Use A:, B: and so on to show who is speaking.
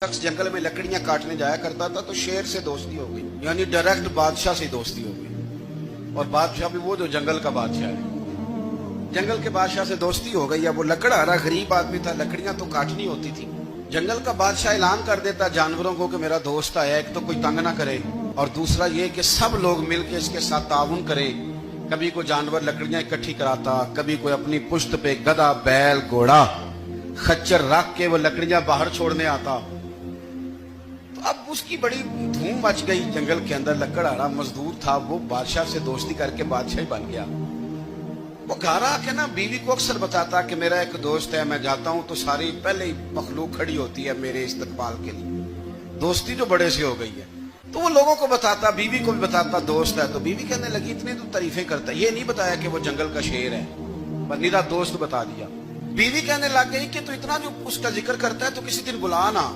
A: शख्स जंगल में लकड़ियां काटने जाया करता था तो शेर से दोस्ती हो गई, यानी डायरेक्ट बादशाह से दोस्ती हो गई। और बादशाह भी वो जो जंगल का बादशाह है, जंगल के बादशाह से दोस्ती हो गई। अब वो लकड़हारा गरीब आदमी था, लकड़ियां तो काटनी होती थी। जंगल का बादशाह ऐलान कर देता जानवरों को कि मेरा दोस्त आया, एक तो कोई तंग ना करे और दूसरा ये कि सब लोग मिलकर इसके साथ ताउन करें। कभी कोई जानवर लकड़ियां इकट्ठी कराता, कभी कोई अपनी पुश्त पे गधा, बैल, घोड़ा, खच्चर रख के वो लकड़ियां बाहर छोड़ने आता। अब उसकी बड़ी धूम मच गई जंगल के अंदर। लकड़हारा मजदूर था, वो बादशाह से दोस्ती करके बादशाह ही बन गया। वो घर आके ना बीवी को अक्सर बताता कि मेरा एक दोस्त है, मैं जाता हूं तो सारी पहले ही मखलूक खड़ी होती है मेरे इस्तकबाल के लिए। दोस्ती जो बड़े से हो गई है, तो वो लोगों को बताता, बीवी को भी बताता दोस्त है। तो बीवी कहने लगी इतनी तो तारीफें करता, ये नहीं बताया कि वो जंगल का शेर है, पर निरा दोस्त बता दिया। बीवी कहने लग गई कि तू इतना जो उसका जिक्र करता है तो किसी दिन बुला ना।